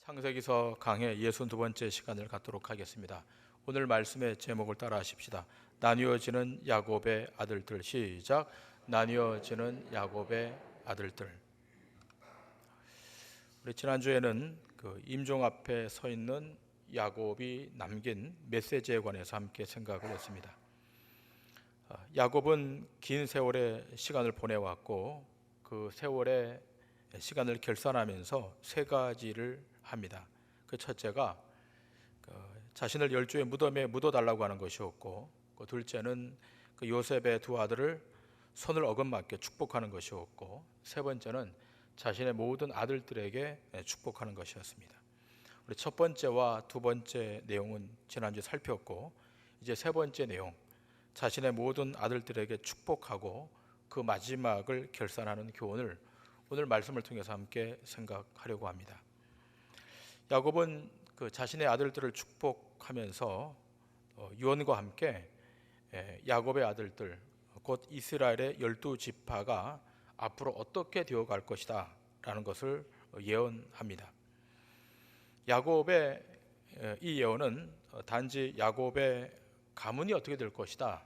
창세기서 강해 62번째 시간을 갖도록 하겠습니다. 오늘 말씀의 제목을 따라 하십시다. 나뉘어지는 야곱의 아들들. 시작. 나뉘어지는 야곱의 아들들. 우리 지난주에는 그 임종 앞에 서 있는 야곱이 남긴 메시지에 관해서 함께 생각을 했습니다. 야곱은 긴 세월의 시간을 보내왔고 그 세월의 시간을 결산하면서 세 가지를 합니다. 그 첫째가 자신을 열조의 무덤에 묻어달라고 하는 것이었고, 그 둘째는 그 요셉의 두 아들을 손을 어긋맞게 축복하는 것이었고, 세 번째는 자신의 모든 아들들에게 축복하는 것이었습니다. 우리 첫 번째와 두 번째 내용은 지난주에 살폈고, 이제 세 번째 내용, 자신의 모든 아들들에게 축복하고 그 마지막을 결산하는 교훈을 오늘 말씀을 통해서 함께 생각하려고 합니다. 야곱은 그 자신의 아들들을 축복하면서 유언과 함께 야곱의 아들들, 곧 이스라엘의 12지파가 앞으로 어떻게 되어갈 것이다 라는 것을 예언합니다. 야곱의 이 예언은 단지 야곱의 가문이 어떻게 될 것이다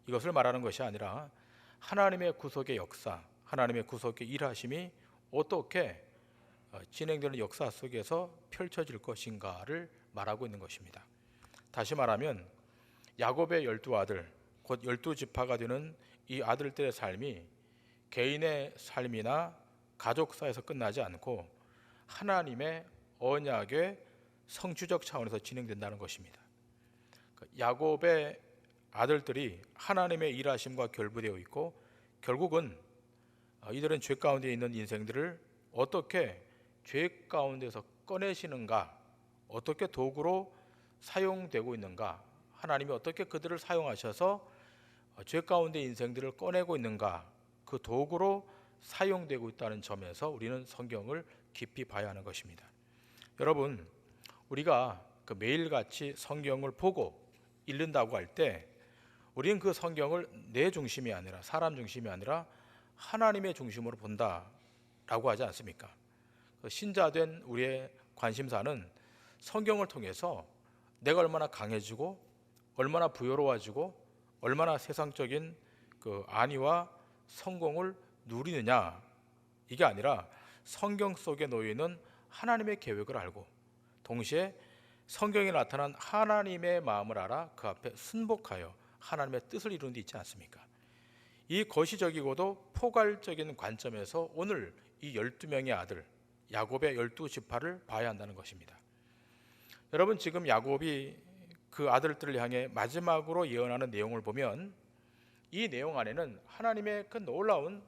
이것을 말하는 것이 아니라 하나님의 구속의 역사, 하나님의 구속의 일하심이 어떻게 진행되는 역사 속에서 펼쳐질 것인가를 말하고 있는 것입니다. 다시 말하면 야곱의 12아들, 곧 12지파가 되는 이 아들들의 삶이 개인의 삶이나 가족사에서 끝나지 않고 하나님의 언약의 성취적 차원에서 진행된다는 것입니다. 야곱의 아들들이 하나님의 일하심과 결부되어 있고, 결국은 이들은 죄 가운데 있는 인생들을 어떻게 죄 가운데서 꺼내시는가, 어떻게 도구로 사용되고 있는가, 하나님이 어떻게 그들을 사용하셔서 죄 가운데 인생들을 꺼내고 있는가, 그 도구로 사용되고 있다는 점에서 우리는 성경을 깊이 봐야 하는 것입니다. 여러분, 우리가 그 매일같이 성경을 보고 읽는다고 할 때 우리는 그 성경을 내 중심이 아니라, 사람 중심이 아니라 하나님의 중심으로 본다라고 하지 않습니까? 신자된 우리의 관심사는 성경을 통해서 내가 얼마나 강해지고 얼마나 부여로워지고 얼마나 세상적인 그 안위와 성공을 누리느냐, 이게 아니라 성경 속에 놓여 있는 하나님의 계획을 알고 동시에 성경에 나타난 하나님의 마음을 알아 그 앞에 순복하여 하나님의 뜻을 이루는 데 있지 않습니까? 이 거시적이고도 포괄적인 관점에서 오늘 이 12명의 아들 야곱의 12지파를 봐야 한다는 것입니다. 여러분, 지금 야곱이 그 아들들을 향해 마지막으로 예언하는 내용을 보면 이 내용 안에는 하나님의 그 놀라운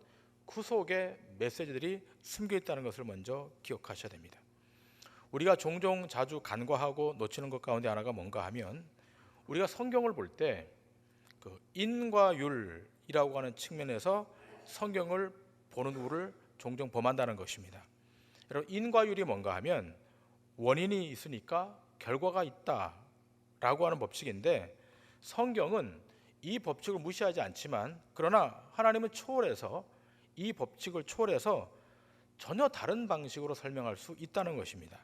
구속의 메시지들이 숨겨 있다는 것을 먼저 기억하셔야 됩니다. 우리가 종종 자주 간과하고 놓치는 것 가운데 하나가 뭔가 하면, 우리가 성경을 볼 때 그 인과 율이라고 하는 측면에서 성경을 보는 우를 종종 범한다는 것입니다. 여러분, 인과 율이 뭔가 하면 원인이 있으니까 결과가 있다라고 하는 법칙인데, 성경은 이 법칙을 무시하지 않지만, 그러나 하나님은 초월해서 이 법칙을 초월해서 전혀 다른 방식으로 설명할 수 있다는 것입니다.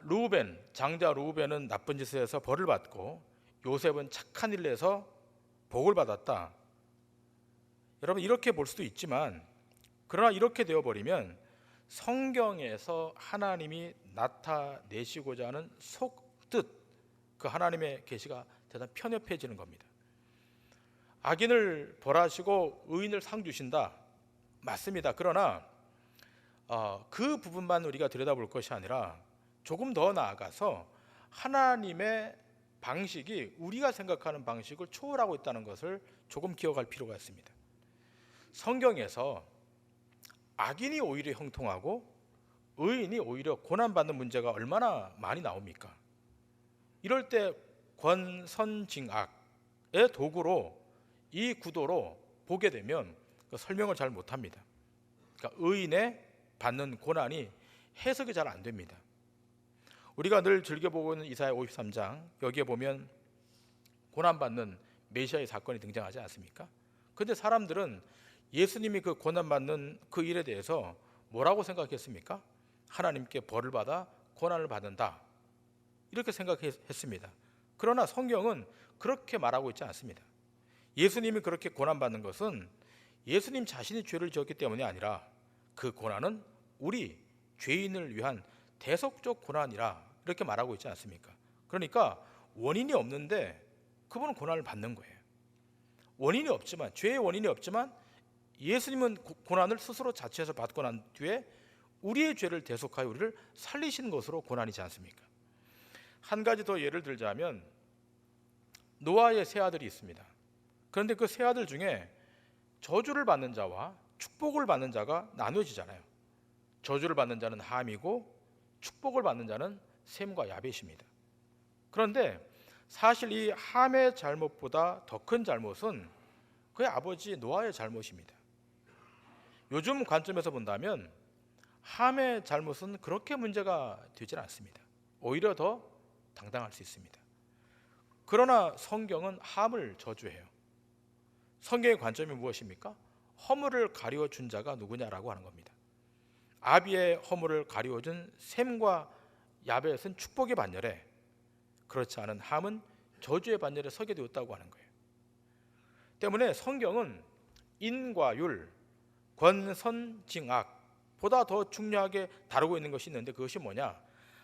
르우벤, 장자 르우벤은 나쁜 짓을 해서 벌을 받고 요셉은 착한 일을 해서 복을 받았다. 여러분, 이렇게 볼 수도 있지만, 그러나 이렇게 되어버리면 성경에서 하나님이 나타내시고자 하는 속뜻, 그 하나님의 계시가 대단히 편협해지는 겁니다. 악인을 벌하시고 의인을 상 주신다, 맞습니다. 그러나 그 부분만 우리가 들여다볼 것이 아니라 조금 더 나아가서 하나님의 방식이 우리가 생각하는 방식을 초월하고 있다는 것을 조금 기억할 필요가 있습니다. 성경에서 악인이 오히려 형통하고 의인이 오히려 고난받는 문제가 얼마나 많이 나옵니까? 이럴 때 권선징악의 도구로 이 구도로 보게 되면 그 설명을 잘 못합니다. 그러니까 의인의 받는 고난이 해석이 잘 안 됩니다. 우리가 늘 즐겨보고 있는 이사야 53장, 여기에 보면 고난받는 메시아의 사건이 등장하지 않습니까? 그런데 사람들은 예수님이 그 고난받는 그 일에 대해서 뭐라고 생각했습니까? 하나님께 벌을 받아 고난을 받는다, 이렇게 생각했습니다. 그러나 성경은 그렇게 말하고 있지 않습니다. 예수님이 그렇게 고난받는 것은 예수님 자신이 죄를 지었기 때문이 아니라 그 고난은 우리 죄인을 위한 대속적 고난이라 이렇게 말하고 있지 않습니까? 그러니까 원인이 없는데 그분은 고난을 받는 거예요. 원인이 없지만, 죄의 원인이 없지만 예수님은 고난을 스스로 자체에서 받고 난 뒤에 우리의 죄를 대속하여 우리를 살리신 것으로 고난이지 않습니까? 한 가지 더 예를 들자면 노아의 세 아들이 있습니다. 그런데 그 세 아들 중에 저주를 받는 자와 축복을 받는 자가 나누어지잖아요. 저주를 받는 자는 함이고 축복을 받는 자는 셈과 야벳입니다. 그런데 사실 이 함의 잘못보다 더 큰 잘못은 그의 아버지 노아의 잘못입니다. 요즘 관점에서 본다면 함의 잘못은 그렇게 문제가 되질 않습니다. 오히려 더 당당할 수 있습니다. 그러나 성경은 함을 저주해요. 성경의 관점이 무엇입니까? 허물을 가리워준 자가 누구냐라고 하는 겁니다. 아비의 허물을 가리워준 셈과 야벳은 축복의 반열에, 그렇지 않은 함은 저주의 반열에 서게 되었다고 하는 거예요. 때문에 성경은 인과 율, 권선징악보다 더 중요하게 다루고 있는 것이 있는데, 그것이 뭐냐?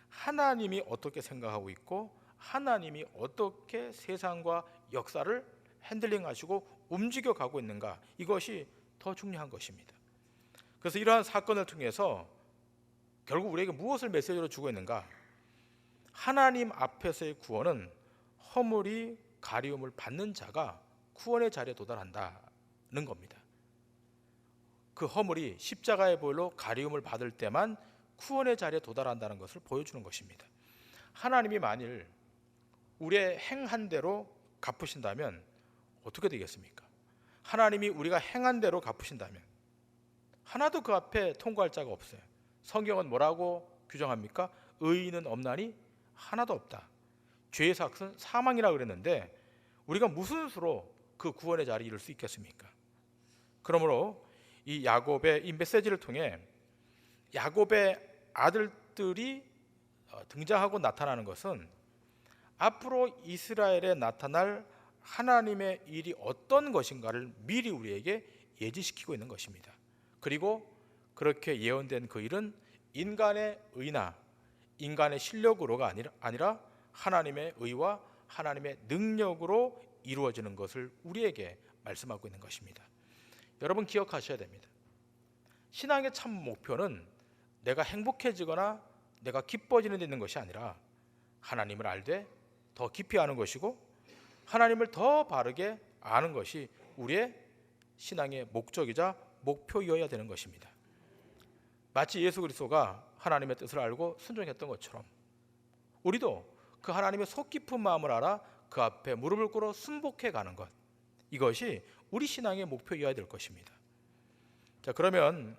하나님이 어떻게 생각하고 있고 하나님이 어떻게 세상과 역사를 핸들링하시고 움직여가고 있는가, 이것이 더 중요한 것입니다. 그래서 이러한 사건을 통해서 결국 우리에게 무엇을 메시지로 주고 있는가? 하나님 앞에서의 구원은 허물이 가리움을 받는 자가 구원의 자리에 도달한다는 겁니다. 그 허물이 십자가의 보혈로 가리움을 받을 때만 구원의 자리에 도달한다는 것을 보여주는 것입니다. 하나님이 만일 우리의 행한 대로 갚으신다면 어떻게 되겠습니까? 하나님이 우리가 행한 대로 갚으신다면 하나도 그 앞에 통과할 자가 없어요. 성경은 뭐라고 규정합니까? 의인은 없나니 하나도 없다. 죄의 삭은 사망이라 그랬는데 우리가 무슨 수로 그 구원의 자리에 이를 수 있겠습니까? 그러므로 이 야곱의 이 메시지를 통해 야곱의 아들들이 등장하고 나타나는 것은 앞으로 이스라엘에 나타날 하나님의 일이 어떤 것인가를 미리 우리에게 예지시키고 있는 것입니다. 그리고 그렇게 예언된 그 일은 인간의 의나 인간의 실력으로가 아니라 하나님의 의와 하나님의 능력으로 이루어지는 것을 우리에게 말씀하고 있는 것입니다. 여러분 기억하셔야 됩니다. 신앙의 참 목표는 내가 행복해지거나 내가 기뻐지는 데 있는 것이 아니라 하나님을 알되 더 깊이 아는 것이고 하나님을 더 바르게 아는 것이 우리의 신앙의 목적이자 목표이어야 되는 것입니다. 마치 예수 그리스도가 하나님의 뜻을 알고 순종했던 것처럼 우리도 그 하나님의 속 깊은 마음을 알아 그 앞에 무릎을 꿇어 순복해 가는 것, 이것이 우리 신앙의 목표이어야 될 것입니다. 자, 그러면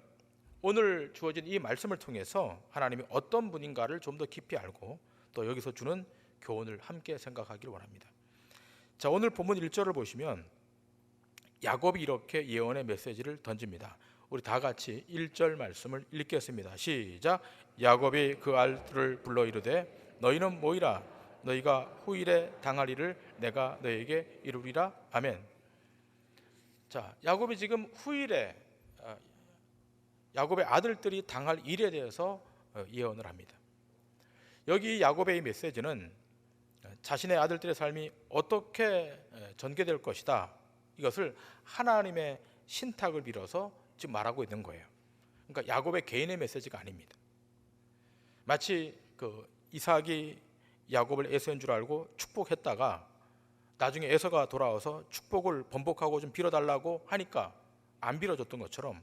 오늘 주어진 이 말씀을 통해서 하나님이 어떤 분인가를 좀 더 깊이 알고 또 여기서 주는 교훈을 함께 생각하기를 원합니다. 자, 오늘 본문 1절을 보시면 야곱이 이렇게 예언의 메시지를 던집니다. 우리 다 같이 1절 말씀을 읽겠습니다. 시작. 야곱이 그 아들을 불러 이르되 너희는 모이라, 너희가 후일에 당할 일을 내가 너희에게 이루리라. 아멘. 자, 야곱이 지금 후일에 야곱의 아들들이 당할 일에 대해서 예언을 합니다. 여기 야곱의 이 메시지는 자신의 아들들의 삶이 어떻게 전개될 것이다, 이것을 하나님의 신탁을 빌어서 지금 말하고 있는 거예요. 그러니까 야곱의 개인의 메시지가 아닙니다. 마치 그 이삭이 야곱을 에서인 줄 알고 축복했다가 나중에 에서가 돌아와서 축복을 번복하고 좀 빌어달라고 하니까 안 빌어줬던 것처럼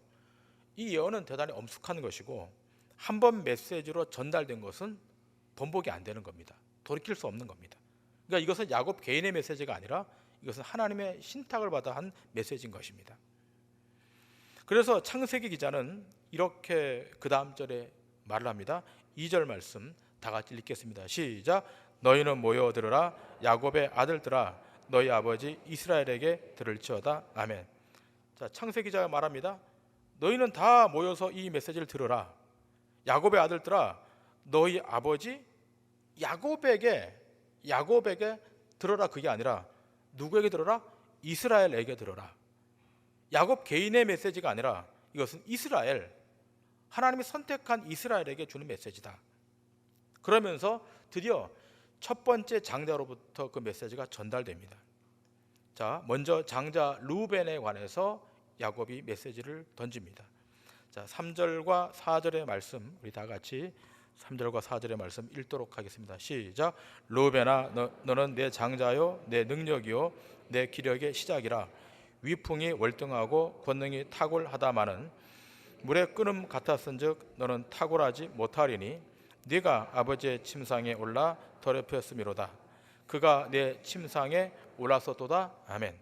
이 예언은 대단히 엄숙한 것이고 한 번 메시지로 전달된 것은 번복이 안 되는 겁니다. 돌이킬 수 없는 겁니다. 그러니까 이것은 야곱 개인의 메시지가 아니라 이것은 하나님의 신탁을 받아 한 메시지인 것입니다. 그래서 창세기 기자는 이렇게 그 다음 절에 말을 합니다. 2절 말씀 다 같이 읽겠습니다. 시작. 너희는 모여 들으라, 야곱의 아들들아, 너희 아버지 이스라엘에게 들을지어다. 아멘. 자, 창세기 기자가 말합니다. 너희는 다 모여서 이 메시지를 들으라. 야곱의 아들들아, 너희 아버지 야곱에게 들어라. 그게 아니라 누구에게 들어라? 이스라엘에게 들어라. 야곱 개인의 메시지가 아니라 이것은 이스라엘, 하나님이 선택한 이스라엘에게 주는 메시지다. 그러면서 드디어 첫 번째 장자로부터 그 메시지가 전달됩니다. 자, 먼저 장자 르우벤에 관해서 야곱이 메시지를 던집니다. 자, 3절과 4절의 말씀, 우리 다 같이 3절과 4절의 말씀 읽도록 하겠습니다. 시작. 르우벤아, 너는 내 장자요, 내 능력이요, 내 기력의 시작이라. 위풍이 월등하고 권능이 탁월하다마는 물의 끓음 같았은즉 너는 탁월하지 못하리니 네가 아버지의 침상에 올라 더럽혔음이로다. 그가 내 침상에 올랐었도다. 아멘.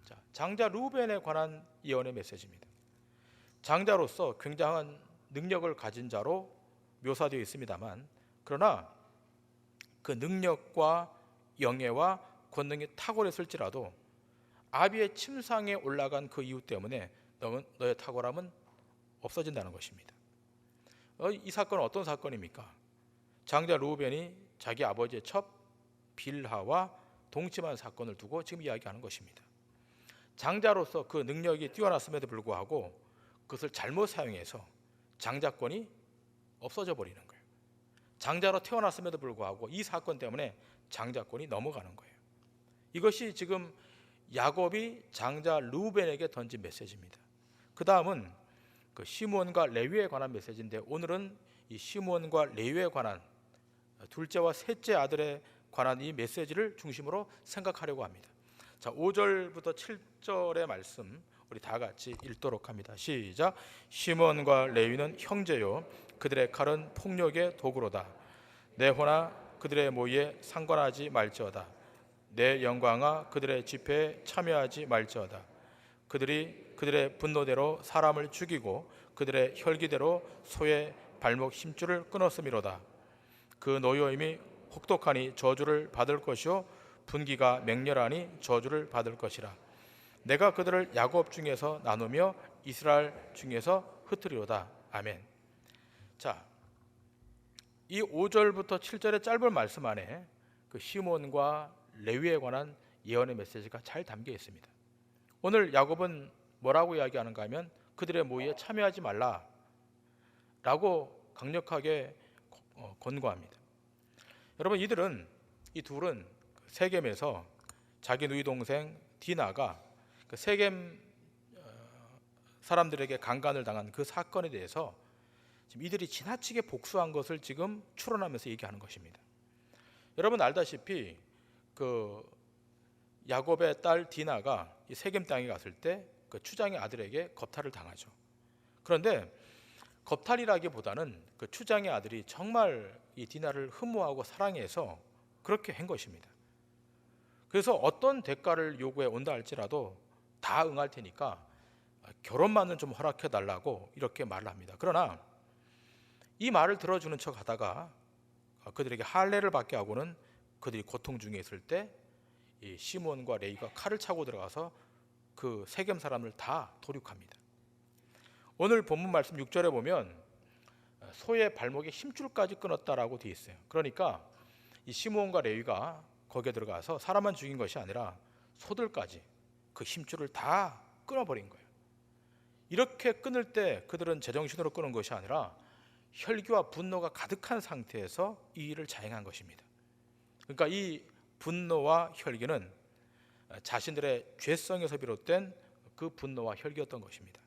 자, 장자 르우벤에 관한 예언의 메시지입니다. 장자로서 굉장한 능력을 가진 자로 묘사되어 있습니다만, 그러나 그 능력과 영예와 권능이 탁월했을지라도 아비의 침상에 올라간 그 이유 때문에 너의 탁월함은 없어진다는 것입니다. 이 사건은 어떤 사건입니까? 장자 르우벤이 자기 아버지의 첩 빌하와 동침한 사건을 두고 지금 이야기하는 것입니다. 장자로서 그 능력이 뛰어났음에도 불구하고 그것을 잘못 사용해서 장자권이 없어져 버리는 거예요. 장자로 태어났음에도 불구하고 이 사건 때문에 장자권이 넘어가는 거예요. 이것이 지금 야곱이 장자 르우벤에게 던진 메시지입니다. 그 다음은 그 시므온과 레위에 관한 메시지인데, 오늘은 이 시므온과 레위에 관한 둘째와 셋째 아들에 관한 이 메시지를 중심으로 생각하려고 합니다. 자, 5절부터 7절의 말씀 우리 다 같이 읽도록 합니다. 시작. 시므온과 레위는 형제요, 그들의 칼은 폭력의 도구로다. 내 호나 그들의 모의에 상관하지 말지어다. 내 영광아 그들의 집회에 참여하지 말지어다. 그들이 그들의 분노대로 사람을 죽이고 그들의 혈기대로 소의 발목 힘줄을 끊었음이로다. 그 노여임이 혹독하니 저주를 받을 것이요 분기가 맹렬하니 저주를 받을 것이라. 내가 그들을 야곱 중에서 나누며 이스라엘 중에서 흩으리로다. 아멘. 자, 이 5절부터 7절의 짧은 말씀 안에 그 시몬과 레위에 관한 예언의 메시지가 잘 담겨 있습니다. 오늘 야곱은 뭐라고 이야기하는가 하면 그들의 모의에 참여하지 말라 라고 강력하게 권고합니다. 여러분, 이 둘은 세겜에서 자기 누이 동생 디나가 그 세겜 사람들에게 강간을 당한 그 사건에 대해서 지금 이들이 지나치게 복수한 것을 지금 추론하면서 얘기하는 것입니다. 여러분 알다시피 그 야곱의 딸 디나가 이 세겜 땅에 갔을 때 그 추장의 아들에게 겁탈을 당하죠. 그런데 겁탈이라기보다는 그 추장의 아들이 정말 이 디나를 흠모하고 사랑해서 그렇게 한 것입니다. 그래서 어떤 대가를 요구해 온다 할지라도 다 응할 테니까 결혼만은 좀 허락해 달라고 이렇게 말을 합니다. 그러나 이 말을 들어주는 척 하다가 그들에게 할례를 받게 하고는 그들이 고통 중에 있을 때 이 시몬과 레위가 칼을 차고 들어가서 그 세겜 사람을 다 도륙합니다. 오늘 본문 말씀 6절에 보면 소의 발목에 힘줄까지 끊었다라고 되어 있어요. 그러니까 이 시몬과 레위가 거기에 들어가서 사람만 죽인 것이 아니라 소들까지 그 힘줄을 다 끊어버린 거예요. 이렇게 끊을 때 그들은 제정신으로 끊은 것이 아니라 혈기와 분노가 가득한 상태에서 이 일을 자행한 것입니다. 그러니까 이 분노와 혈기는 자신들의 죄성에서 비롯된 그 분노와 혈기였던 것입니다.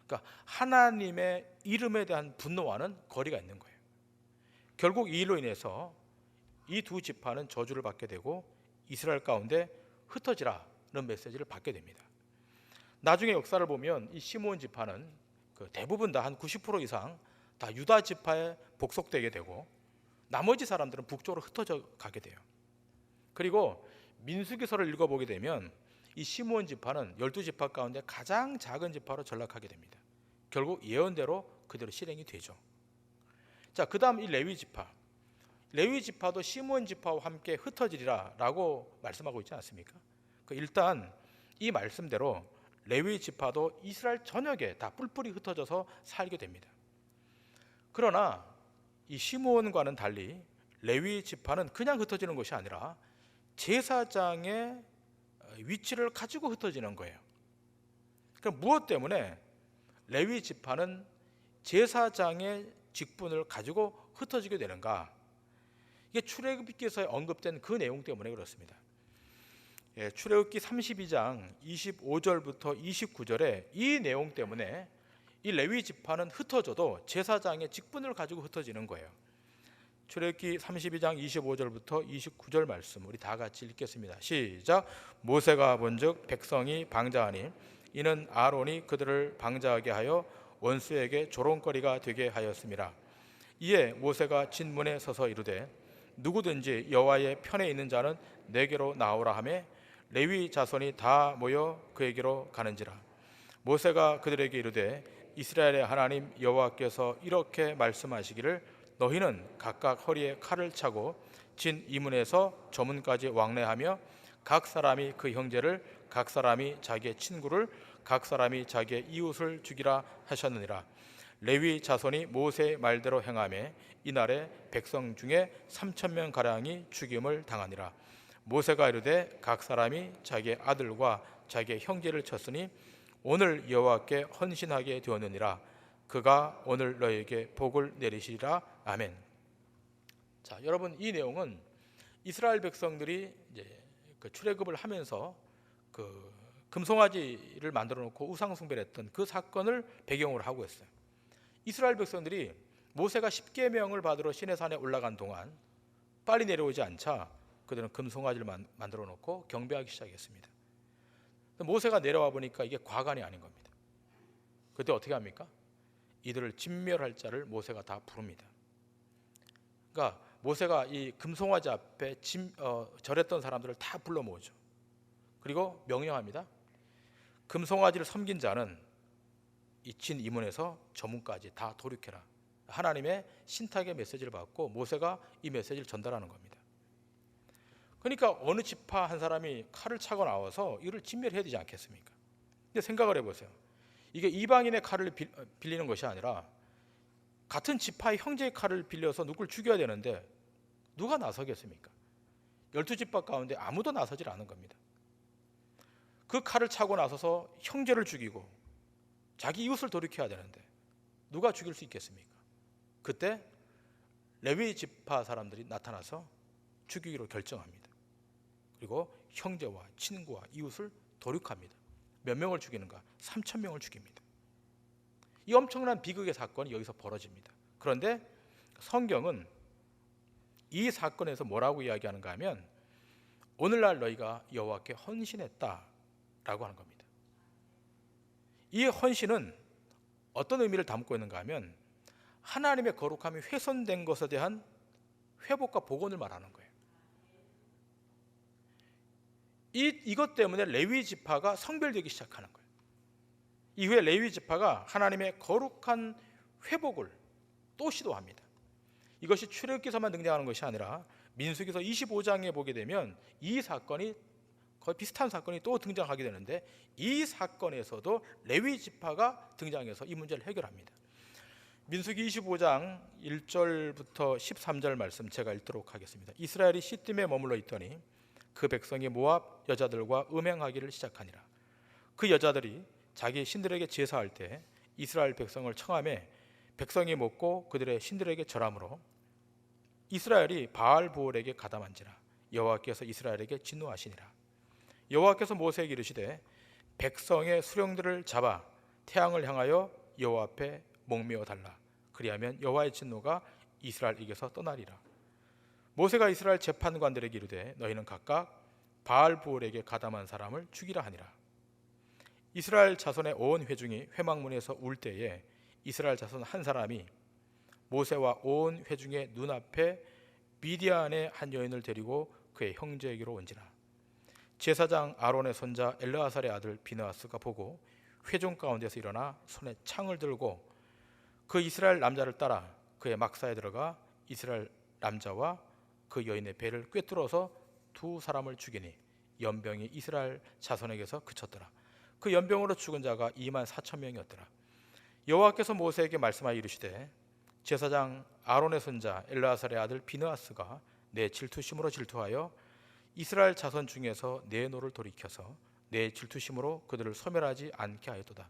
그러니까 하나님의 이름에 대한 분노와는 거리가 있는 거예요. 결국 이 일로 인해서 이 두 지파는 저주를 받게 되고 이스라엘 가운데 흩어지라는 메시지를 받게 됩니다. 나중에 역사를 보면 이 시므온 지파는 그 대부분 다 한 90% 이상 다 유다 지파에 복속되게 되고 나머지 사람들은 북쪽으로 흩어져 가게 돼요. 그리고 민수기서를 읽어보게 되면 이 시므온 지파는 12지파 가운데 가장 작은 지파로 전락하게 됩니다. 결국 예언대로 그대로 실행이 되죠. 자, 그 다음 이 레위 지파도 시므온 지파와 함께 흩어지리라 라고 말씀하고 있지 않습니까? 일단 이 말씀대로 레위 지파도 이스라엘 전역에 다 뿔뿔이 흩어져서 살게 됩니다. 그러나 이 시므온과는 달리 레위 지파는 그냥 흩어지는 것이 아니라 제사장의 위치를 가지고 흩어지는 거예요. 그럼 무엇 때문에 레위 지파는 제사장의 직분을 가지고 흩어지게 되는가? 이게 출애굽기서에 언급된 그 내용 때문에 그렇습니다. 출애굽기 32장 25절부터 29절에 이 내용 때문에 이 레위 지파는 흩어져도 제사장의 직분을 가지고 흩어지는 거예요. 출애굽기 32장 25절부터 29절 말씀 우리 다 같이 읽겠습니다. 시작. 모세가 본즉 백성이 방자하니 이는 아론이 그들을 방자하게 하여 원수에게 조롱거리가 되게 하였습니다. 이에 모세가 진문에 서서 이르되 누구든지 여호와의 편에 있는 자는 내게로 나오라 하며 레위 자손이 다 모여 그에게로 가는지라. 모세가 그들에게 이르되 이스라엘의 하나님 여호와께서 이렇게 말씀하시기를 너희는 각각 허리에 칼을 차고 진 이문에서 저문까지 왕래하며 각 사람이 그 형제를 각 사람이 자기의 친구를 각 사람이 자기의 이웃을 죽이라 하셨느니라. 레위 자손이 모세의 말대로 행하며 이날에 백성 중에 3,000명 가량이 죽임을 당하니라. 모세가 이르되 각 사람이 자기의 아들과 자기의 형제를 쳤으니 오늘 여호와께 헌신하게 되었느니라. 그가 오늘 너에게 복을 내리시리라. 아멘. 자, 여러분 이 내용은 이스라엘 백성들이 이제 그 출애굽을 하면서 그 금송아지를 만들어 놓고 우상 숭배를 했던 그 사건을 배경으로 하고 있어요. 이스라엘 백성들이 모세가 십계명을 받으러 시내산에 올라간 동안 빨리 내려오지 않자 그들은 금송아지를 만들어 놓고 경배하기 시작했습니다. 모세가 내려와 보니까 이게 과간이 아닌 겁니다. 그때 어떻게 합니까? 이들을 진멸할 자를 모세가 다 부릅니다. 그러니까 모세가 이 금송아지 앞에 절했던 사람들을 다 불러 모으죠. 그리고 명령합니다. 금송아지를 섬긴 자는 이 진 이문에서 저문까지 다 돌이켜라. 하나님의 신탁의 메시지를 받고 모세가 이 메시지를 전달하는 겁니다. 그러니까 어느 지파 한 사람이 칼을 차고 나와서 이를 진멸해야 되지 않겠습니까? 근데 생각을 해보세요. 이게 이방인의 칼을 빌리는 것이 아니라 같은 지파의 형제의 칼을 빌려서 누굴 죽여야 되는데 누가 나서겠습니까? 12지파 가운데 아무도 나서질 않은 겁니다. 그 칼을 차고 나서서 형제를 죽이고 자기 이웃을 돌이켜야 되는데 누가 죽일 수 있겠습니까? 그때 레위 지파 사람들이 나타나서 죽이기로 결정합니다. 그리고 형제와 친구와 이웃을 돌이킵니다. 몇 명을 죽이는가? 3,000명을 죽입니다. 이 엄청난 비극의 사건이 여기서 벌어집니다. 그런데 성경은 이 사건에서 뭐라고 이야기하는가 하면 오늘날 너희가 여호와께 헌신했다라고 하는 겁니다. 이 헌신은 어떤 의미를 담고 있는가 하면 하나님의 거룩함이 훼손된 것에 대한 회복과 복원을 말하는 거예요. 이것 때문에 레위 지파가 성별되기 시작하는 거예요. 이후에 레위 지파가 하나님의 거룩한 회복을 또 시도합니다. 이것이 출애굽기서만 등장하는 것이 아니라 민수기서 25장에 보게 되면 이 사건이 거의 비슷한 사건이 또 등장하게 되는데 이 사건에서도 레위 지파가 등장해서 이 문제를 해결합니다. 민수기 25장 1절부터 13절 말씀 제가 읽도록 하겠습니다. 이스라엘이 시딤에 머물러 있더니 그 백성이 모압 여자들과 음행하기를 시작하니라. 그 여자들이 자기 신들에게 제사할 때 이스라엘 백성을 청하며 백성이 먹고 그들의 신들에게 절함으로 이스라엘이 바알 부올에게 가담한지라. 여호와께서 이스라엘에게 진노하시니라. 여호와께서 모세에게 이르시되 백성의 수령들을 잡아 태양을 향하여 여호와 앞에 목매어 달라. 그리하면 여호와의 진노가 이스라엘에게서 떠나리라. 모세가 이스라엘 재판관들에게 이르되 너희는 각각 바알 부올에게 가담한 사람을 죽이라 하니라. 이스라엘 자손의 온 회중이 회막문에서 울 때에 이스라엘 자손 한 사람이 모세와 온 회중의 눈앞에 미디안의 한 여인을 데리고 그의 형제에게로 온지라. 제사장 아론의 손자 엘르아살의 아들 비느하스가 보고 회중 가운데서 일어나 손에 창을 들고 그 이스라엘 남자를 따라 그의 막사에 들어가 이스라엘 남자와 그 여인의 배를 꿰뚫어서 두 사람을 죽이니 연병이 이스라엘 자손에게서 그쳤더라. 그 연병으로 죽은 자가 24,000명이었더라. 여호와께서 모세에게 말씀하여 이르시되 제사장 아론의 손자 엘르아살의 아들 비느하스가 내 질투심으로 질투하여 이스라엘 자손 중에서 내 노를 돌이켜서 내 질투심으로 그들을 소멸하지 않게 하였도다.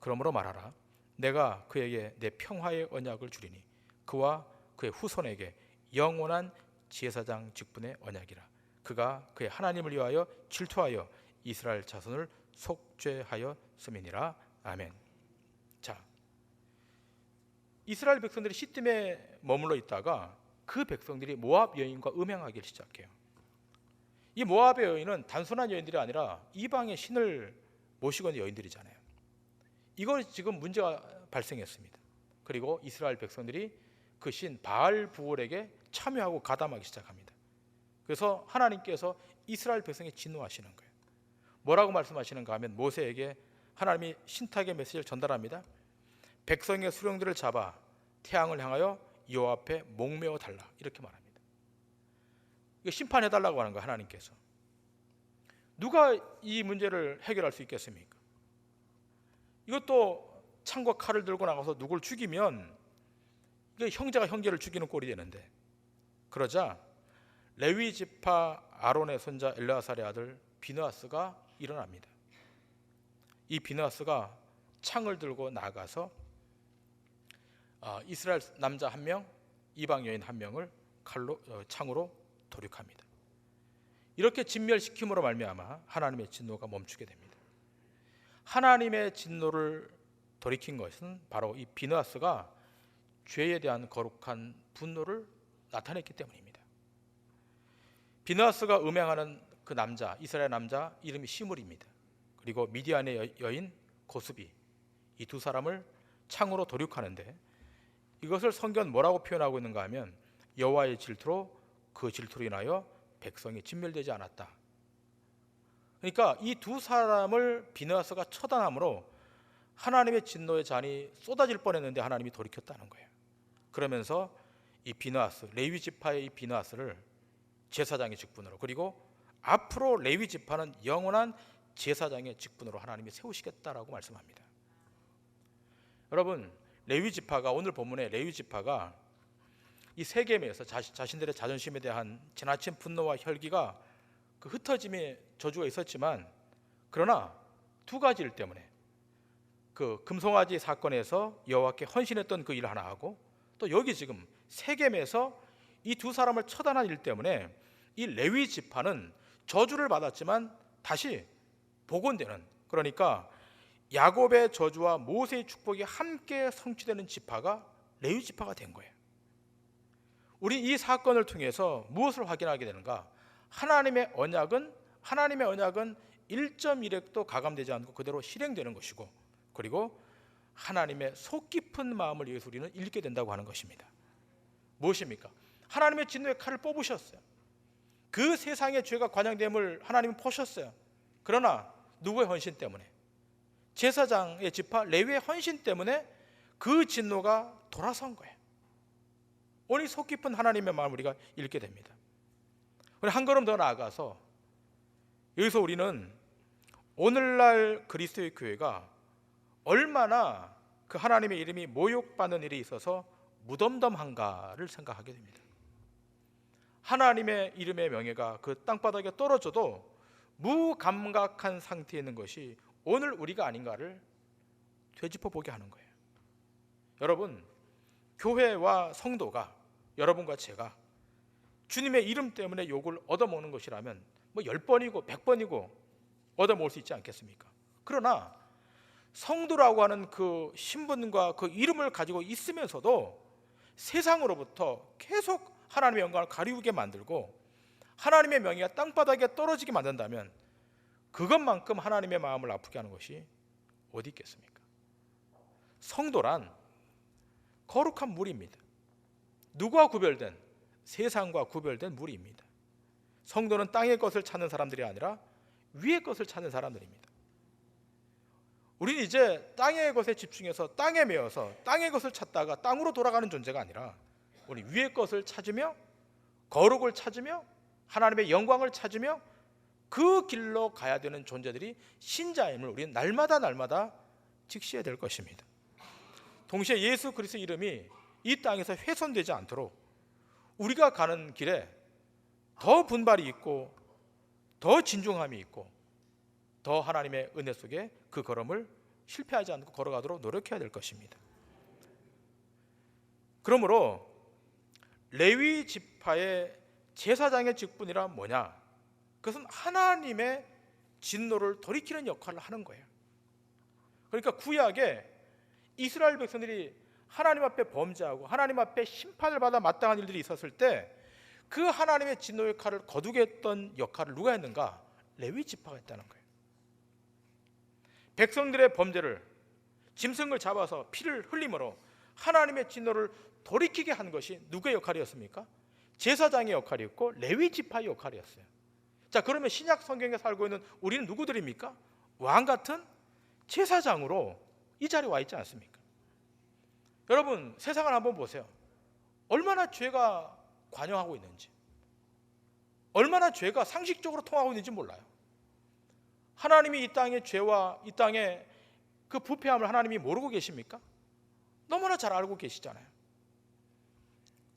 그러므로 말하라. 내가 그에게 내 평화의 언약을 주리니 그와 그의 후손에게 영원한 제사장 직분의 언약이라. 그가 그의 하나님을 위하여 질투하여 이스라엘 자손을 속죄하였음이니라. 아멘. 자, 이스라엘 백성들이 시딤에 머물러 있다가 그 백성들이 모압 여인과 음행하기 시작해요. 이 모압의 여인은 단순한 여인들이 아니라 이방의 신을 모시고 있는 여인들이잖아요. 이걸 지금 문제가 발생했습니다. 그리고 이스라엘 백성들이 그 신 바알 부올에게 참여하고 가담하기 시작합니다. 그래서 하나님께서 이스라엘 백성에 진노하시는 거예요. 뭐라고 말씀하시는가 하면 모세에게 하나님이 신탁의 메시지를 전달합니다. 백성의 수령들을 잡아 태양을 향하여 여호와 앞에 목매어 달라, 이렇게 말합니다. 이거 심판해달라고 하는 거예요. 하나님께서. 누가 이 문제를 해결할 수 있겠습니까? 이것도 창과 칼을 들고 나가서 누굴 죽이면 이게 형제가 형제를 죽이는 꼴이 되는데, 그러자 레위 지파 아론의 손자 엘르아살의 아들 비느하스가 일어납니다. 이 비느하스가 창을 들고 나가서 이스라엘 남자 한 명, 이방 여인 한 명을 창으로 도륙합니다. 이렇게 진멸시킴으로 말미암아 하나님의 진노가 멈추게 됩니다. 하나님의 진노를 돌이킨 것은 바로 이 비느하스가 죄에 대한 거룩한 분노를 나타냈기 때문입니다. 비느하스가 음행하는 그 남자, 이스라엘 남자 이름이 시므리입니다. 그리고 미디안의 여인 고스비, 이 두 사람을 창으로 도륙하는데, 이것을 성경은 뭐라고 표현하고 있는가 하면 여호와의 질투로 그 질투로 인하여 백성이 진멸되지 않았다. 그러니까 이 두 사람을 비느하스가 처단함으로 하나님의 진노의 잔이 쏟아질 뻔했는데 하나님이 돌이켰다는 거예요. 그러면서 이 비느하스, 레위 지파의 이 비느하스를 제사장의 직분으로, 그리고 앞으로 레위 지파는 영원한 제사장의 직분으로 하나님이 세우시겠다라고 말씀합니다. 여러분, 레위 지파가, 오늘 본문의 레위 지파가 이 세겜에서 자신들의 자존심에 대한 지나친 분노와 혈기가 그 흩어짐의 저주가 있었지만, 그러나 두 가지 일 때문에, 그 금송아지 사건에서 여호와께 헌신했던 그 일을 하나 하고, 또 여기 지금 세겜에서 이 두 사람을 처단한 일 때문에 이 레위 지파는 저주를 받았지만 다시 복원되는, 그러니까 야곱의 저주와 모세의 축복이 함께 성취되는 지파가 레위 지파가 된 거예요. 우리 이 사건을 통해서 무엇을 확인하게 되는가? 하나님의 언약은 1.1획도 가감되지 않고 그대로 실행되는 것이고, 그리고 하나님의 속 깊은 마음을 위해서 우리는 읽게 된다고 하는 것입니다. 무엇입니까? 하나님의 진노의 칼을 뽑으셨어요. 그 세상의 죄가 관영됨을 하나님은 보셨어요. 그러나 누구의 헌신 때문에? 제사장의 지파 레위의 헌신 때문에 그 진노가 돌아선 거예요. 오늘 속 깊은 하나님의 마음을 우리가 읽게 됩니다. 우리 한 걸음 더 나아가서 여기서 우리는 오늘날 그리스도의 교회가 얼마나 그 하나님의 이름이 모욕받는 일이 있어서 무덤덤한가를 생각하게 됩니다. 하나님의 이름의 명예가 그 땅바닥에 떨어져도 무감각한 상태에 있는 것이 오늘 우리가 아닌가를 되짚어 보게 하는 거예요. 여러분, 교회와 성도가, 여러분과 제가 주님의 이름 때문에 욕을 얻어먹는 것이라면 뭐 10번이고 100번이고 얻어먹을 수 있지 않겠습니까? 그러나 성도라고 하는 그 신분과 그 이름을 가지고 있으면서도 세상으로부터 계속 하나님의 영광을 가리우게 만들고 하나님의 명예가 땅바닥에 떨어지게 만든다면 그것만큼 하나님의 마음을 아프게 하는 것이 어디 있겠습니까? 성도란 거룩한 물입니다. 누구와 구별된? 세상과 구별된 물입니다. 성도는 땅의 것을 찾는 사람들이 아니라 위의 것을 찾는 사람들입니다. 우리는 이제 땅의 것에 집중해서 땅에 매여서 땅의 것을 찾다가 땅으로 돌아가는 존재가 아니라 우리 위의 것을 찾으며 거룩을 찾으며 하나님의 영광을 찾으며 그 길로 가야 되는 존재들이 신자임을 우리는 날마다 직시해야 될 것입니다. 동시에 예수 그리스도의 이름이 이 땅에서 훼손되지 않도록 우리가 가는 길에 더 분발이 있고 더 진중함이 있고 더 하나님의 은혜 속에 그 걸음을 실패하지 않고 걸어가도록 노력해야 될 것입니다. 그러므로 레위 지파의 제사장의 직분이란 뭐냐? 그것은 하나님의 진노를 돌이키는 역할을 하는 거예요. 그러니까 구약에 이스라엘 백성들이 하나님 앞에 범죄하고 하나님 앞에 심판을 받아 마땅한 일들이 있었을 때 그 하나님의 진노 역할을 거두게 했던 역할을 누가 했는가? 레위 지파가 했다는 거예요. 백성들의 범죄를 짐승을 잡아서 피를 흘림으로 하나님의 진노를 돌이키게 한 것이 누구의 역할이었습니까? 제사장의 역할이었고 레위 지파의 역할이었어요. 자, 그러면 신약 성경에 살고 있는 우리는 누구들입니까? 왕 같은 제사장으로 이 자리에 와 있지 않습니까? 여러분, 세상을 한번 보세요. 얼마나 죄가 관영하고 있는지, 얼마나 죄가 상식적으로 통하고 있는지 몰라요. 하나님이 이 땅의 죄와 이 땅의 그 부패함을 하나님이 모르고 계십니까? 너무나 잘 알고 계시잖아요.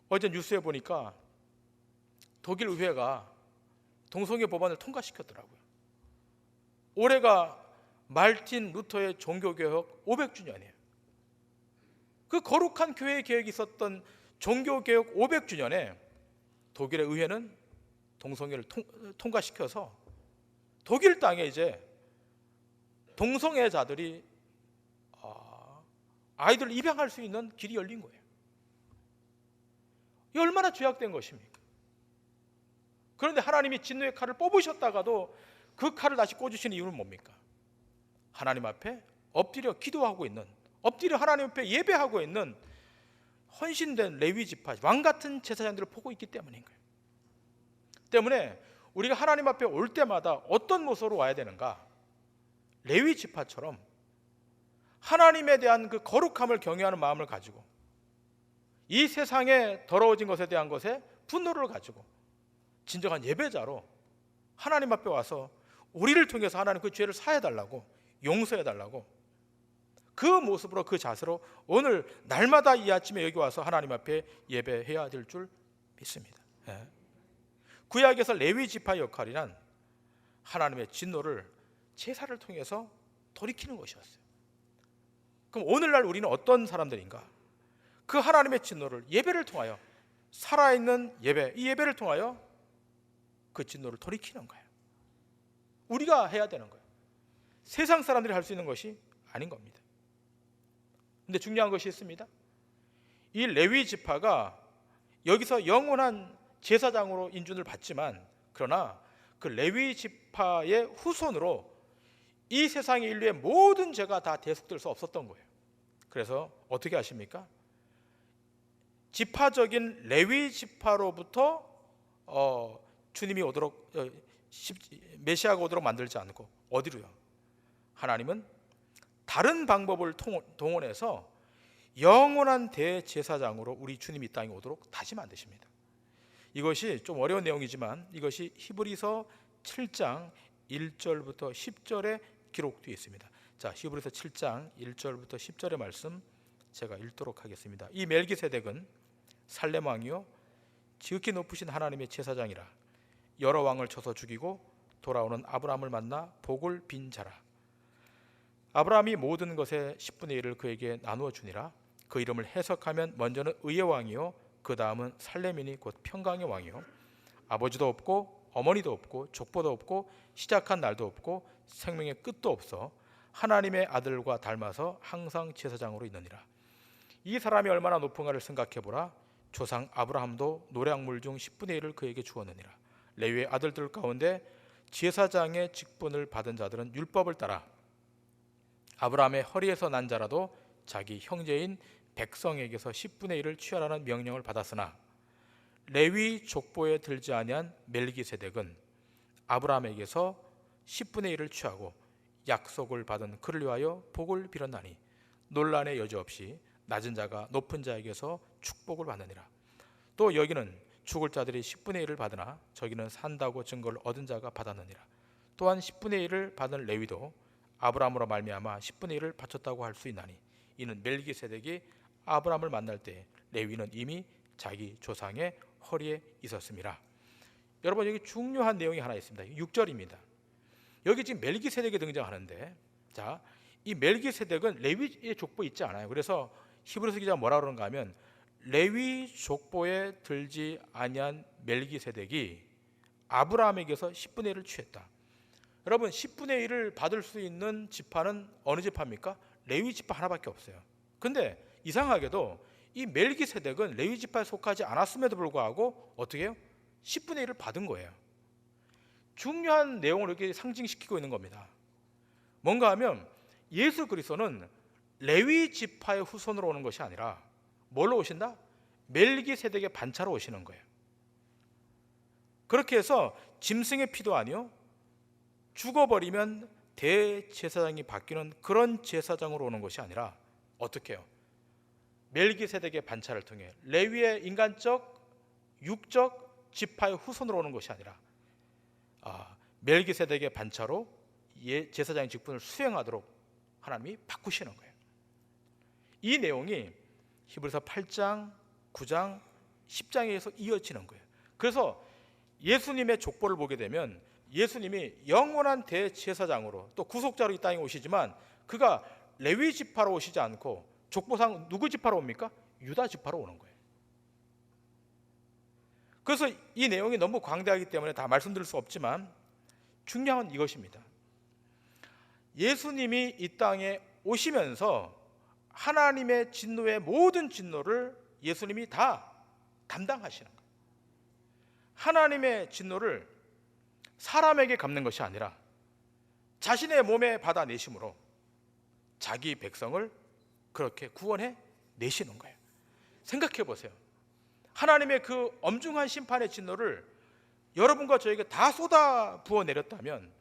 어제 뉴스에 보니까 독일 의회가 동성애 법안을 통과시켰더라고요. 올해가 말틴 루터의 종교개혁 500주년이에요. 그 거룩한 교회 개혁이 있었던 종교개혁 500주년에 독일의 의회는 동성애를 통과시켜서 독일 땅에 이제 동성애자들이 아이들을 입양할 수 있는 길이 열린 거예요. 이 얼마나 죄악된 것입니까? 그런데 하나님이 진노의 칼을 뽑으셨다가도 그 칼을 다시 꽂으시는 이유는 뭡니까? 하나님 앞에 엎드려 기도하고 있는, 엎드려 하나님 앞에 예배하고 있는 헌신된 레위 지파, 왕 같은 제사장들을 보고 있기 때문인 거예요. 때문에 우리가 하나님 앞에 올 때마다 어떤 모습으로 와야 되는가? 레위 지파처럼 하나님에 대한 그 거룩함을 경외하는 마음을 가지고 이 세상에 더러워진 것에 대한 것에 분노를 가지고 진정한 예배자로 하나님 앞에 와서 우리를 통해서 하나님 그 죄를 사해달라고, 용서해달라고, 그 모습으로, 그 자세로 오늘 날마다 이 아침에 여기 와서 하나님 앞에 예배해야 될 줄 믿습니다. 구약에서 레위 지파의 역할이란 하나님의 진노를 제사를 통해서 돌이키는 것이었어요. 그럼 오늘날 우리는 어떤 사람들인가? 그 하나님의 진노를 예배를 통하여, 살아있는 예배, 이 예배를 통하여 그 진노를 돌이키는 거예요. 우리가 해야 되는 거예요. 세상 사람들이 할 수 있는 것이 아닌 겁니다. 근데 중요한 것이 있습니다. 이 레위 지파가 여기서 영원한 제사장으로 인준을 받지만, 그러나 그 레위 지파의 후손으로 이 세상의 인류의 모든 죄가 다 대속될 수 없었던 거예요. 그래서 어떻게 하십니까? 지파적인 레위 지파로부터 주님이 오도록, 메시아가 오도록 만들지 않고 어디로요? 하나님은 다른 방법을 동원해서 영원한 대제사장으로 우리 주님이 이 땅에 오도록 다시 만드십니다. 이것이 좀 어려운 내용이지만 이것이 히브리서 7장 1절부터 10절에 기록되어 있습니다. 자, 히브리서 7장 1절부터 10절의 말씀 제가 읽도록 하겠습니다. 이 멜기세덱은 살렘 왕이요 지극히 높으신 하나님의 제사장이라. 여러 왕을 쳐서 죽이고 돌아오는 아브라함을 만나 복을 빈 자라. 아브라함이 모든 것의 10분의 1을 그에게 나누어 주니라. 그 이름을 해석하면 먼저는 의의 왕이요 그 다음은 살렘이니 곧 평강의 왕이요. 아버지도 없고 어머니도 없고 족보도 없고 시작한 날도 없고 생명의 끝도 없어 하나님의 아들과 닮아서 항상 제사장으로 있느니라. 이 사람이 얼마나 높은가를 생각해보라. 조상 아브라함도 노량물 중 10분의 1을 그에게 주었느니라. 레위의 아들들 가운데 제사장의 직분을 받은 자들은 율법을 따라 아브라함의 허리에서 난 자라도 자기 형제인 백성에게서 10분의 1을 취하라는 명령을 받았으나 레위 족보에 들지 아니한 멜기세덱은 아브라함에게서 10분의 1을 취하고 약속을 받은 그를 위하여 복을 빌었나니 논란의 여지 없이 낮은 자가 높은 자에게서 축복을 받느니라. 또 여기는 죽을 자들이 10분의 1을 받으나 저기는 산다고 증거를 얻은 자가 받았느니라. 또한 10분의 1을 받은 레위도 아브라함으로 말미암아 10분의 1을 바쳤다고 할 수 있나니 이는 멜기세덱이 아브라함을 만날 때 레위는 이미 자기 조상의 허리에 있었습니다. 여러분, 여기 중요한 내용이 하나 있습니다. 6절입니다. 여기 지금 멜기세덱이 등장하는데, 자, 이 멜기세덱은 레위의 족보에 있지 않아요. 그래서 히브리서 기자가 뭐라 그러는가 하면, 레위 족보에 들지 아니한 멜기세덱이 아브라함에게서 10분의 1을 취했다. 여러분, 10분의 1을 받을 수 있는 지파는 어느 지파입니까? 레위 지파 하나밖에 없어요. 근데 이상하게도 이 멜기세덱은 레위 지파에 속하지 않았음에도 불구하고 어떻게 해요? 10분의 1을 받은 거예요. 중요한 내용을 이렇게 상징시키고 있는 겁니다. 뭔가 하면 예수 그리스도는 레위 지파의 후손으로 오는 것이 아니라 뭘로 오신다? 멜기세덱의 반차로 오시는 거예요. 그렇게 해서 짐승의 피도 아니요, 죽어버리면 대제사장이 바뀌는 그런 제사장으로 오는 것이 아니라 어떻게 해요? 멜기세덱의 반차를 통해 레위의 인간적, 육적 지파의 후손으로 오는 것이 아니라 멜기세덱의 반차로 제사장의 직분을 수행하도록 하나님이 바꾸시는 거예요. 이 내용이 히브리서 8장, 9장, 10장에서 이어지는 거예요. 그래서 예수님의 족보를 보게 되면 예수님이 영원한 대제사장으로 또 구속자로 이 땅에 오시지만 그가 레위 지파로 오시지 않고 족보상 누구 지파로 옵니까? 유다 지파로 오는 거예요. 그래서 이 내용이 너무 광대하기 때문에 다 말씀드릴 수 없지만 중요한 이것입니다. 예수님이 이 땅에 오시면서 하나님의 진노의 모든 진노를 예수님이 다 담당하시는 거예요. 하나님의 진노를 사람에게 갚는 것이 아니라 자신의 몸에 받아내심으로 자기 백성을 그렇게 구원해 내시는 거예요. 생각해 보세요. 하나님의 그 엄중한 심판의 진노를 여러분과 저에게 다 쏟아 부어 내렸다면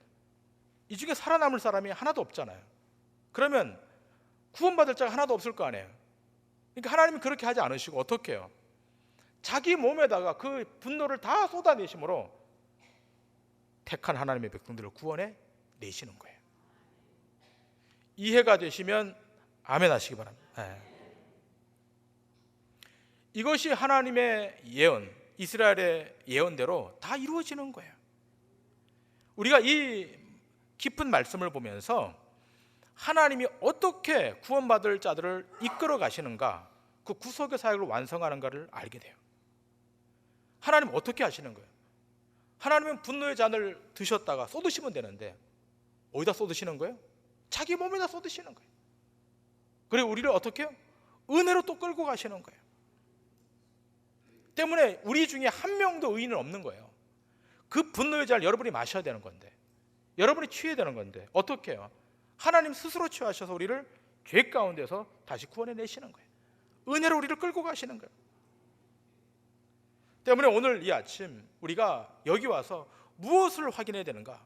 이 중에 살아남을 사람이 하나도 없잖아요. 그러면 구원받을 자가 하나도 없을 거 아니에요. 그러니까 하나님이 그렇게 하지 않으시고 어떻게 해요? 자기 몸에다가 그 분노를 다 쏟아내심으로 택한 하나님의 백성들을 구원해 내시는 거예요. 이해가 되시면 아멘 하시기 바랍니다. 네. 이것이 하나님의 예언, 이스라엘의 예언대로 다 이루어지는 거예요. 우리가 이 깊은 말씀을 보면서 하나님이 어떻게 구원받을 자들을 이끌어 가시는가, 그 구속의 사역을 완성하는가를 알게 돼요. 하나님 어떻게 하시는 거예요? 하나님은 분노의 잔을 드셨다가 쏟으시면 되는데 어디다 쏟으시는 거예요? 자기 몸에다 쏟으시는 거예요. 그리고 우리를 어떻게 해요? 은혜로 또 끌고 가시는 거예요. 때문에 우리 중에 한 명도 의인은 없는 거예요. 그 분노의 잔을 여러분이 마셔야 되는 건데, 여러분이 취해야 되는 건데 어떻게 해요? 하나님 스스로 취하셔서 우리를 죄 가운데서 다시 구원해 내시는 거예요. 은혜로 우리를 끌고 가시는 거예요. 때문에 오늘 이 아침 우리가 여기 와서 무엇을 확인해야 되는가?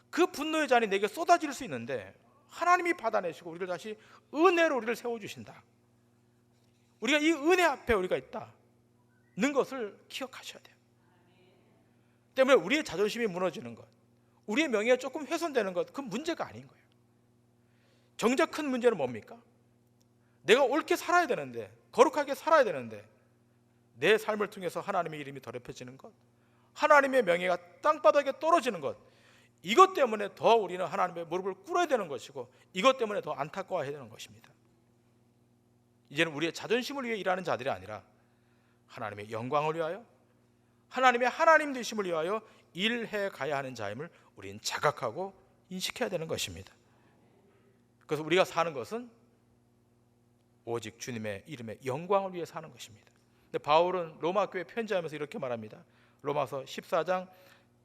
그 분노의 잔이 내게 쏟아질 수 있는데 하나님이 받아내시고 우리를 다시 은혜로 우리를 세워주신다. 우리가 이 은혜 앞에 우리가 있다는 것을 기억하셔야 돼요. 때문에 우리의 자존심이 무너지는 것, 우리의 명예가 조금 훼손되는 것, 그건 문제가 아닌 거예요. 정작 큰 문제는 뭡니까? 내가 옳게 살아야 되는데, 거룩하게 살아야 되는데 내 삶을 통해서 하나님의 이름이 더럽혀지는 것, 하나님의 명예가 땅바닥에 떨어지는 것, 이것 때문에 더 우리는 하나님의 무릎을 꿇어야 되는 것이고 이것 때문에 더 안타까워해야 되는 것입니다. 이제는 우리의 자존심을 위해 일하는 자들이 아니라 하나님의 영광을 위하여, 하나님의 하나님 되심을 위하여 일해 가야 하는 자임을 우리는 자각하고 인식해야 되는 것입니다. 그래서 우리가 사는 것은 오직 주님의 이름의 영광을 위해 사는 것입니다. 근데 바울은 로마 교회 편지하면서 이렇게 말합니다. 로마서 14장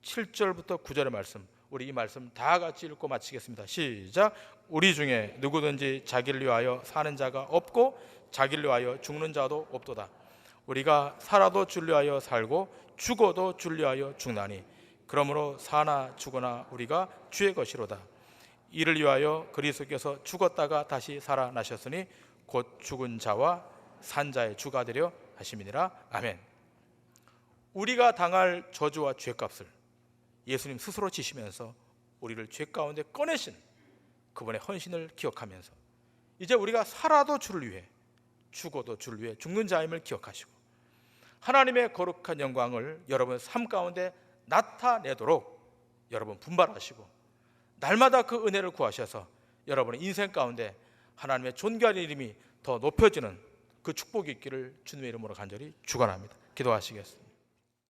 7절부터 9절의 말씀, 우리 이 말씀 다 같이 읽고 마치겠습니다. 시작. 우리 중에 누구든지 자기를 위하여 사는 자가 없고 자기를 위하여 죽는 자도 없도다. 우리가 살아도 주를 위하여 살고 죽어도 주를 위하여 죽나니 그러므로 사나 죽으나 우리가 주의 것이로다. 이를 위하여 그리스도께서 죽었다가 다시 살아나셨으니 곧 죽은 자와 산 자의 주가 되려 하심이니라. 아멘. 우리가 당할 저주와 죄값을 예수님 스스로 지시면서 우리를 죄 가운데 꺼내신 그분의 헌신을 기억하면서 이제 우리가 살아도 주를 위해 죽어도 주를 위해 죽는 자임을 기억하시고 하나님의 거룩한 영광을 여러분 삶 가운데 나타내도록 여러분 분발하시고 날마다 그 은혜를 구하셔서 여러분의 인생 가운데 하나님의 존귀한 이름이 더 높여지는 그 축복이 있기를 주님의 이름으로 간절히 축원합니다. 기도하시겠습니다.